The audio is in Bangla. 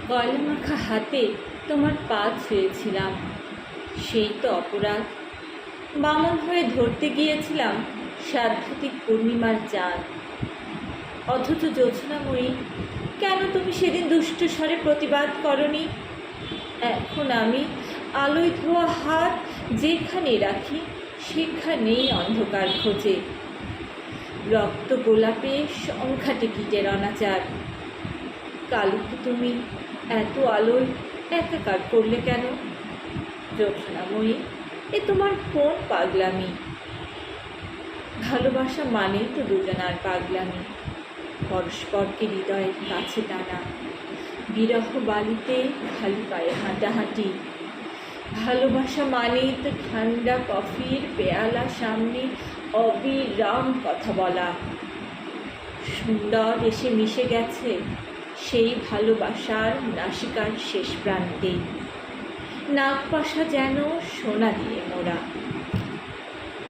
গয়লা মাখা হাতে তোমার পা ছুঁয়েছিলাম, সেই তো অপরাধ। বামন হয়ে ধরতে গিয়েছিলাম সাধ্যাত্মিক পূর্ণিমার চাঁদ। অথচ জ্যোৎস্নাময়ী, কেন তুমি সেদিন দুষ্ট স্বরে প্রতিবাদ করনি? এখন আমি আলোয় ধোয়া হাত যেখানে রাখি সেখানেই অন্ধকার খোঁজে। রক্ত গোলাপে সংখ্যাটে কীটের অনাচার। কালকে তুমি এত আলোয় একাকার করলে কেন? জ্যোৎস্নাময়ী, এ তোমার কোন পাগলামি? ভালোবাসা মানেই তো দুজনার পাগলামি, পরস্পরকে হৃদয়ের কাছে টানা, বিরহ বালিতে খালি পায়ে হাঁটাহাঁটি। ভালোবাসা মানেই তো ঠান্ডা কফির পেয়ালা সামনে অবিরাম কথা বলা। সুন্দর এসে মিশে গেছে সেই ভালোবাসার নাসিকার শেষ প্রান্তে, নাগপাশা যেন সোনা দিয়ে মোড়া।